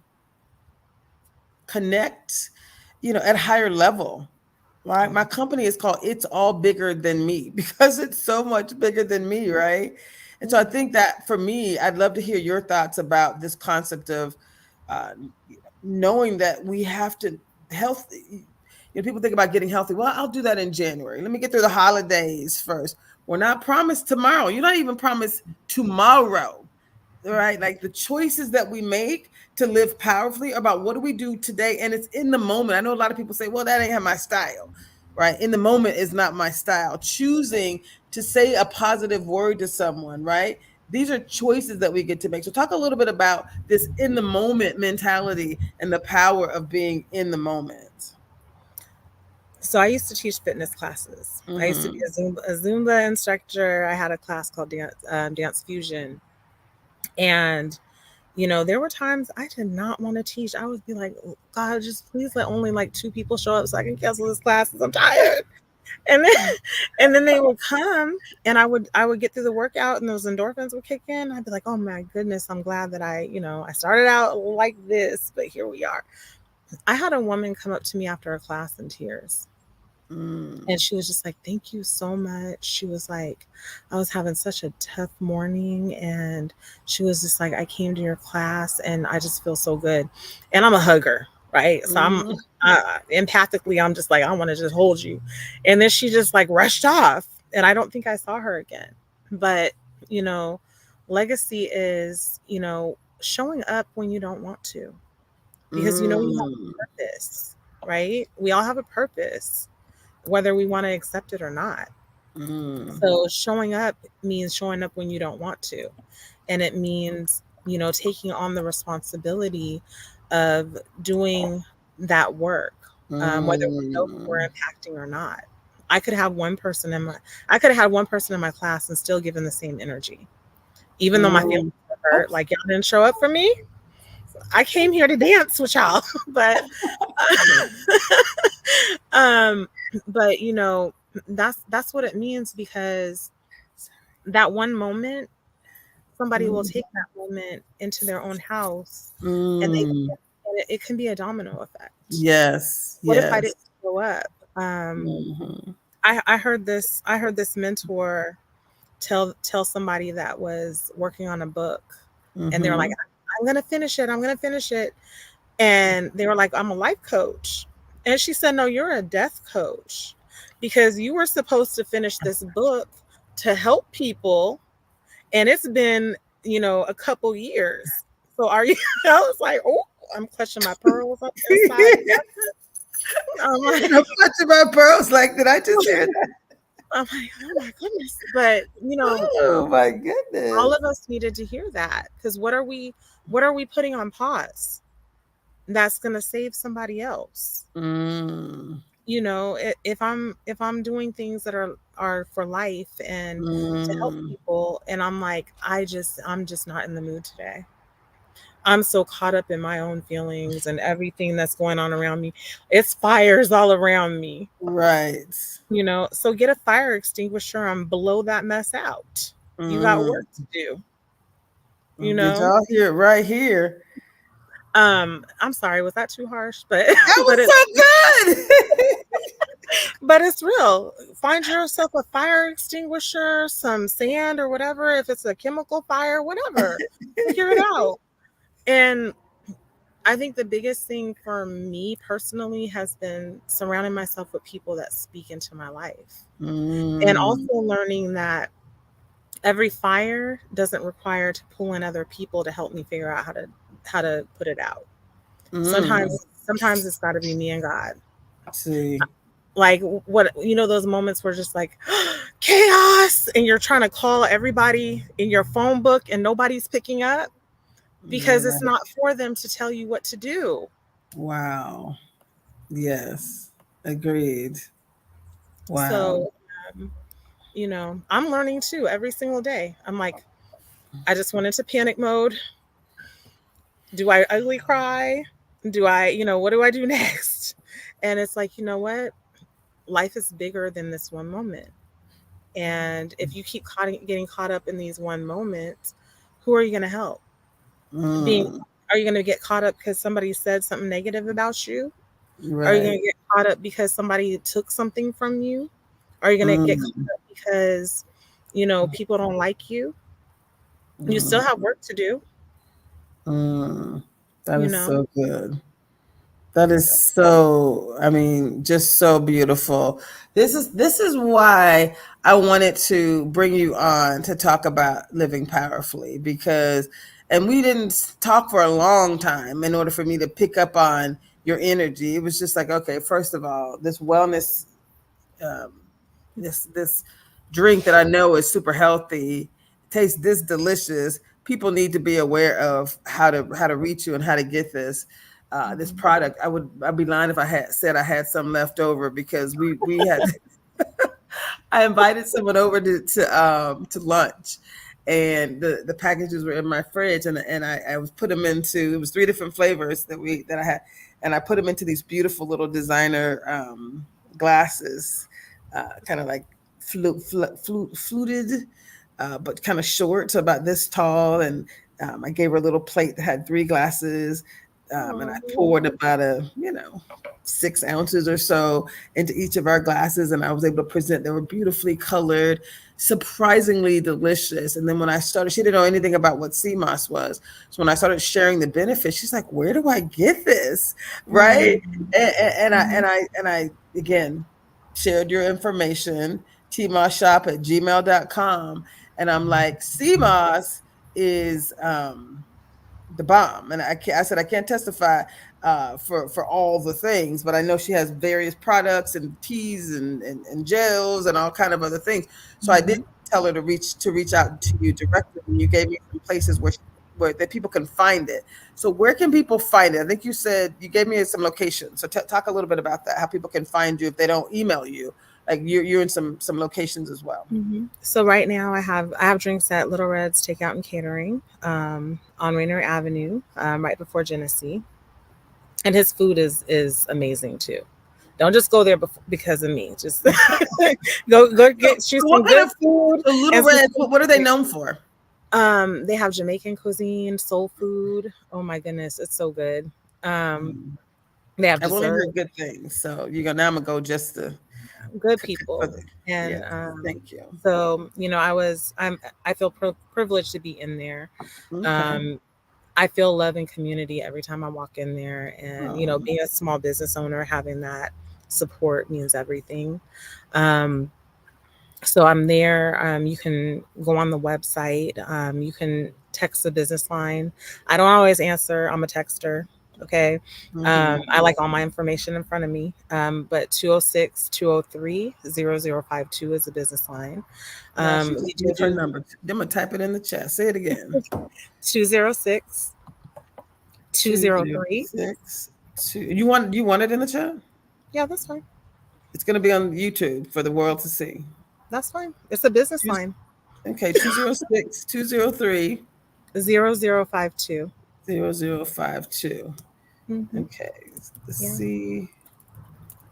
connect, at a higher level. Right? My company is called It's All Bigger Than Me because it's so much bigger than me, right? And so I Yeah. think that for me, I'd love to hear your thoughts about this concept of uh, knowing that we have to health. People think about getting healthy. Well, I'll do that in January. Let me get through the holidays first. We're not promised tomorrow. You're not even promised tomorrow, right? Like the choices that we make to live powerfully about what do we do today, and it's in the moment. I know a lot of people say, well, that ain't my style, right? In the moment is not my style. Choosing to say a positive word to someone, right? These are choices that we get to make. So talk a little bit about this in the moment mentality and the power of being in the moment. So I used to teach fitness classes. I used to be Mm-hmm. a Zumba instructor. I had a class called Dance Fusion. And, there were times I did not want to teach. I would be like, God, just please let only like 2 people show up so I can cancel this class because I'm tired. And then, and then they would come, and I would get through the workout, and those endorphins would kick in. I'd be like, oh my goodness, I'm glad that I started out like this, but here we are. I had a woman come up to me after a class in tears. Mm. And she was just like, thank you so much. She was like, I was having such a tough morning. And she was just like, I came to your class and I just feel so good. And I'm a hugger, right? So Mm. empathically, I'm just like, I want to just hold you. And then she just like rushed off. And I don't think I saw her again. But, you know, legacy is, you know, showing up when you don't want to, because, you know, we have Mm. a purpose, right? We all have a purpose, whether we want to accept it or not. Mm. So showing up means showing up when you don't want to. And it means, you know, taking on the responsibility of doing that work, whether we know who we're Mm. impacting or not. I could have one person in my I could have had one person in my class and still given the same energy. Even though my feelings Mm. were hurt, like y'all didn't show up for me. I came here to dance with y'all. but um but you know, that's what it means, because that one moment, somebody will Mm. take that moment into their own house, and Mm. it can be a domino effect. Yes. What if I Yes. didn't show up? Mhm. I heard this mentor tell somebody that was working on a book, and they were like, Mhm. I'm gonna finish it, I'm gonna finish it. And they were like, I'm a life coach. And she said, no, you're a death coach, because you were supposed to finish this book to help people, and it's been, you know, a couple years. So are you? I was like, oh, I'm clutching my pearls up inside. I'm like, I'm clutching my pearls. Like, did I just hear that? I'm like, oh my goodness. But you know, Oh my all goodness. of us needed to hear that, because what are we putting on pause that's gonna save somebody else? Mm. You know, if I'm doing things that are for life and to help Mm. people, and I'm like, I'm just not in the mood today. I'm so caught up in my own feelings and everything that's going on around me. It's fires all around me, Right. you know. So get a fire extinguisher and blow that mess out. You got Mm. work to do, you Did know. y'all hear it right here? I'm sorry, was that too harsh? But That but was it so good. but it's real. Find yourself a fire extinguisher, some sand or whatever, if it's a chemical fire, whatever. Figure it out. And I think the biggest thing for me personally has been surrounding myself with people that speak into my life. And Mm. also learning that every fire doesn't require to pull in other people to help me figure out how to put it out. Mm. Sometimes it's got to be me and God. See. Like, what, you know, those moments where just like chaos, and you're trying to call everybody in your phone book and nobody's picking up because it's Right. not for them to tell you what to do. Wow. Yes. Agreed. Wow. So um, you know, I'm learning too every single day. I'm like, I just went into panic mode. Do I ugly cry? Do I, you know, what do I do next? And it's like, you know what? Life is bigger than this one moment. And if you keep getting caught up in these one moments, who are you going to help? Being, Mm. are you going to get caught up because somebody said something negative about you? Are you going Right. to get caught up because somebody took something from you? Are you going to get Mm. caught up because, you know, people don't like you? You still Mm. have work to do, Mm. That you is know? so good. That is So, so, I mean, just so beautiful. This is why I wanted to bring you on to talk about living powerfully, because and we didn't talk for a long time in order for me to pick up on your energy. It was just like, okay, first of all, this wellness, um, this drink that I know is super healthy, tastes this delicious. People need to be aware of how to reach you and how to get this mhm. product. I'd be lying if I had said I had some left over, because we had I invited someone over to lunch, and the packages were in my fridge, and I was put them into, it was three different flavors that I had, and I put them into these beautiful little designer glasses, kind of like fluted, but kind of short, so about this tall, and I gave her a little plate that had three glasses. And I Oh. poured about 6 ounces or so into each of our glasses, and I was able to present. They were beautifully colored, surprisingly delicious. And then when I started, she didn't know anything about what sea moss was. So when I started sharing the benefits, she's like, "Where do I get this?" Right? Mhm. And I again shared your information, tmossshop@gmail.com. And I'm like, sea moss is the bomb. And I said I can't testify for all the things, but I know she has various products and teas and gels and all kind of other things. So I did Mhm. tell her to reach out to you directly, and you gave me some places where that people can find it. So where can people find it? I think you said you gave me some locations. So talk a little bit about that. How people can find you if they don't email you. Like you're in some locations as well. Mhm. So right now I have drinks at Little Red's Takeout and Catering on Rainier Avenue, right before Genesee, and his food is amazing too. Don't just go there because of me. Just go So, get you so some what kind good of food the Little and some Reds? good What are they drink. known for? They have Jamaican cuisine, soul food. Oh my goodness, it's so good. Um, Mm. they have I've only dessert, heard good things, so now I'm gonna go just to good for people, the and yes. Thank you. so I feel privileged to be in there. Okay. Um, I feel love and community every time I walk in there, and Oh, being a small business owner, having that support means everything. Um, So I'm there. You can go on the website. You can text the business line. I don't always answer. I'm a texter. Okay. mm-hmm. I like all my information in front of me. But 206-203-0052 is the business line. Now she We just do gave her do number. I'm gonna type it in the chat. Say it again. 206 Two zero 203. six two. You want it in the chat? Yeah, that's fine. It's gonna be on YouTube for the world to see. That's fine. It's a business Two, line. okay, 206-203-0052. 0052. Mm-hmm. Okay, the Yeah.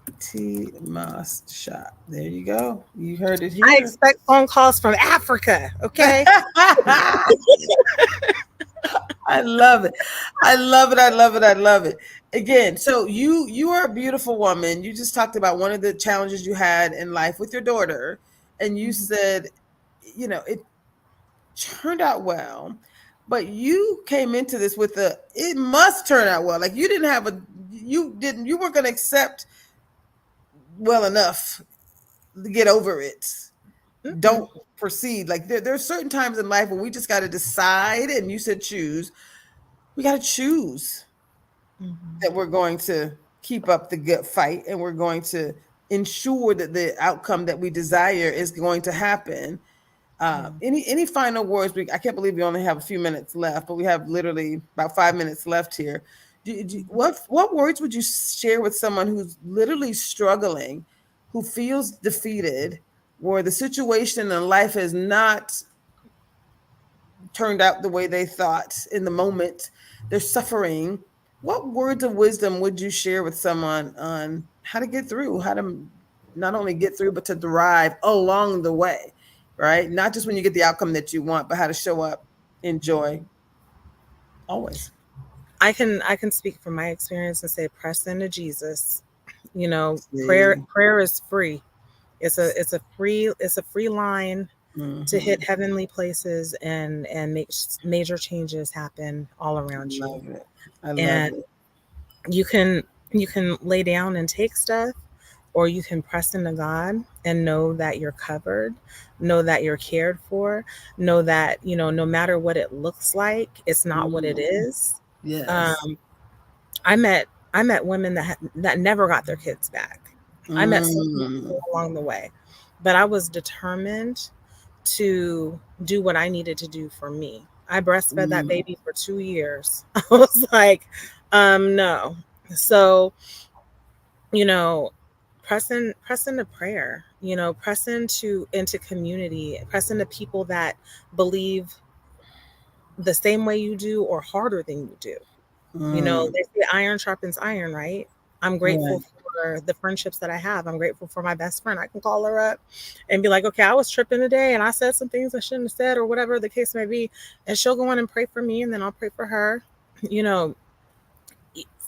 CT Moss shop. There you go. You heard it I here. expect phone calls from Africa. Okay. I love it. I love it. I love it. I love it. Again, so you are a beautiful woman. You just talked about one of the challenges you had in life with your daughter, and you Mhm. said, it turned out well, but you came into this with it must turn out well. Like you weren't going to accept well enough to get over it. Mm-mm. Don't proceed. Like there's certain times in life where we just got to decide, and you said choose. We got to choose Mhm. that we're going to keep up the good fight, and we're going to ensure that the outcome that we desire is going to happen. Yeah. Any final words? I can't believe we only have a few minutes left, but we have literally about 5 minutes left here. Mhm. What words would you share with someone who's literally struggling, who feels defeated, where the situation in life has not turned out the way they thought in the moment? They're suffering. What words of wisdom would you share with someone on how to get through, how to not only get through, but to thrive along the way, right? Not just when you get the outcome that you want, but how to show up, enjoy always. I can speak from my experience and say press into Jesus. Prayer See. prayer is free. It's a free line to hit Mhm. heavenly places and make major changes happen all I around you. love it. I love And it. you can lay down and take stuff, or you can press into God and know that you're covered, know that you're cared for, know that, no matter what it looks like, it's not what it Mm. is. Yes. Um, I met women that never got their kids back. I met so many Mm. people along the way, but I was determined to do what I needed to do for me. I breastfed that Mm. baby for 2 years. I was like, no. So, you know, press into prayer, press into community, press into people that believe the same way you do or harder than you do. Mm. They say iron sharpens iron, right? I'm grateful Right. for the friendships that I have. I'm grateful for my best friend. I can call her up and be like, okay, I was tripping today and I said some things I shouldn't have said, or whatever the case may be. And she'll go in and pray for me, and then I'll pray for her. You know,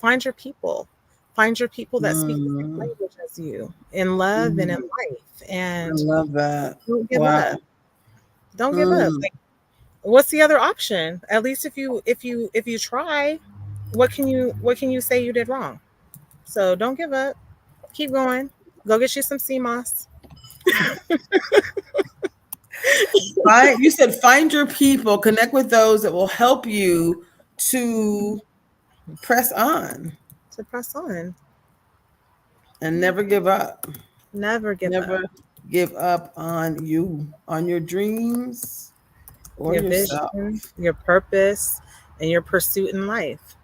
find your people. Find your people that speak the same Mm, language as you in love and in mm, life. I And love that. don't give up. Wow. Don't give up. Mm. Like, what's the other option? At least if you try, what can you say you did wrong? So don't give up. Keep going. Go get you some sea moss. You said find your people, connect with those that will help you to press on To press on. and never give up. Never give Never up. give up on you, on your dreams or Your yourself. vision, your purpose, and your pursuit in life.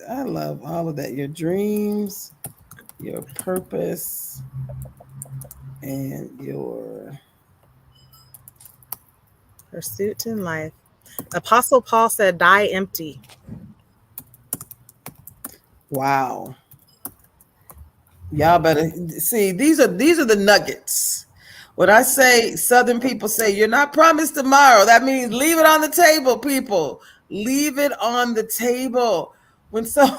I love all of that. Your dreams, your purpose, and your Pursuit in life. Apostle Paul said, die empty. wow. Y'all better see these are the nuggets. When I say Southern people say you're not promised tomorrow, that means leave it on the table, people. Leave it on the table. When so like,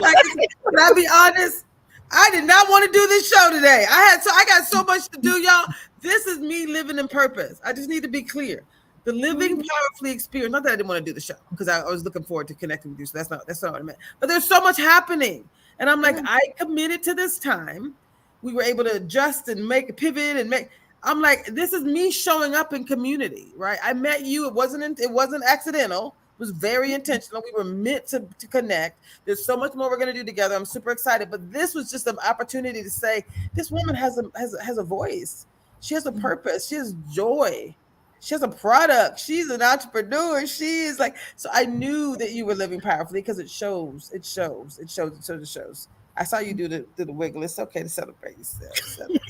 can I be honest? I did not want to do this show today. I got so much to do, y'all. This is me living in purpose. I just need to be clear. The living powerfully experience. Not that I didn't want to do the show because I was looking forward to connecting with you. So that's not what I meant. But there's so much happening, and I'm like, I committed to this time. We were able to adjust and make a pivot and make. I'm like, this is me showing up in community, right? I met you. It wasn't accidental. It was very intentional. We were meant to connect. There's so much more we're going to do together. I'm super excited. But this was just an opportunity to say, this woman has a voice. She has a purpose. She has joy. She has a product. She's an entrepreneur. She is like, so I knew that you were living powerfully because it shows. It shows. It shows. It shows. It shows. I saw you do the wiggle. It's okay to celebrate yourself. Celebrate.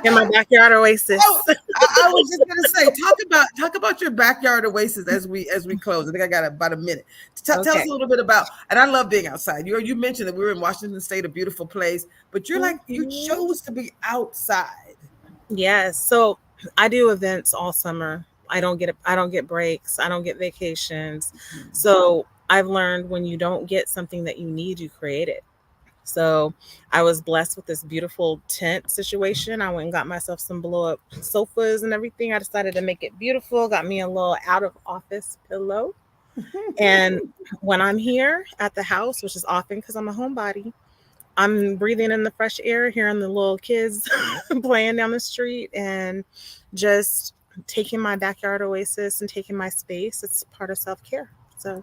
In my backyard oasis. Oh, I was just gonna say, talk about your backyard oasis as we close. I think I got about a minute. Tell us a little bit about. And I love being outside. You mentioned that we were in Washington State, a beautiful place, but you're like you chose to be outside. Yes. So I do events all summer. I don't get breaks. I don't get vacations. So I've learned when you don't get something that you need, you create it. So I was blessed with this beautiful tent situation. I went and got myself some blow up sofas and everything. I decided to make it beautiful. Got me a little out of office pillow. And when I'm here at the house, which is often because I'm a homebody, I'm breathing in the fresh air, hearing the little kids playing down the street, and just taking my backyard oasis and taking my space. It's part of self care. So,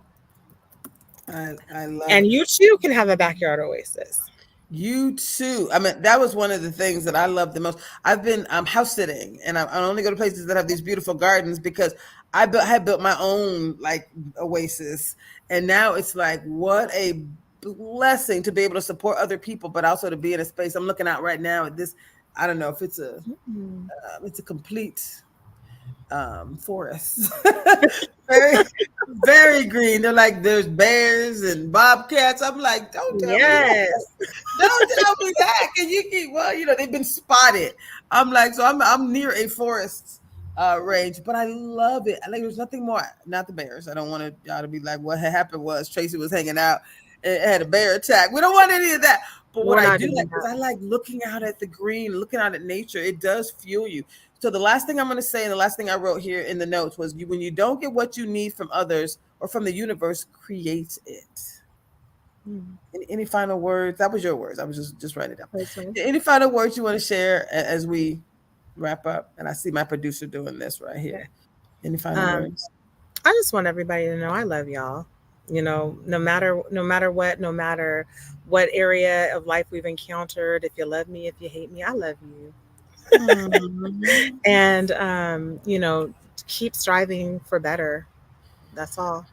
I love. and you too can have a backyard oasis. You too. I mean, that was one of the things that I love the most. I've been house sitting, and I only go to places that have these beautiful gardens because had built my own like oasis, and now it's like what a blessing to be able to support other people, but also to be in a space. I'm looking out right now at this. I don't know if it's a complete forest. very, very green. They're like there's bears and bobcats. I'm like, don't tell me that. Don't tell me that. Can you keep? Well, they've been spotted. I'm like, so I'm near a forest range, but I love it. I like there's nothing more. Not the bears. I don't want y'all to be like, what had happened was Tracy was hanging out and had a bear attack. We don't want any of that. But what I do like is I like looking out at the green, looking out at nature. It does fuel you. So the last thing I'm going to say, and the last thing I wrote here in the notes was, when you don't get what you need from others or from the universe, create it. Any final words? That was your words. I was just writing it down. Any final words you want to share as we wrap up? And I see my producer doing this right here. Any final words? I just want everybody to know I love y'all. No matter what area of life we've encountered, if you love me, if you hate me, I love you. And keep striving for better. That's all.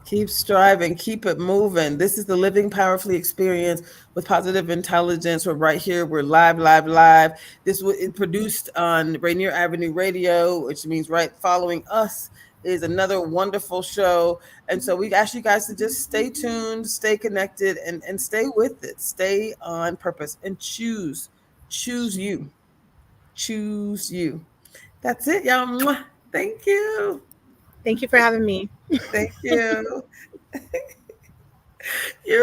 Keep striving, keep it moving. This is the Living Powerfully experience with Positive Intelligence. We're right here. We're live. This was produced on Rainier Avenue Radio, which means right following us is another wonderful show. And so we ask you guys to just stay tuned, stay connected, and stay with it. Stay on purpose and choose you. Choose you. That's it, y'all. Thank you. Thank you for having me. Thank you. You're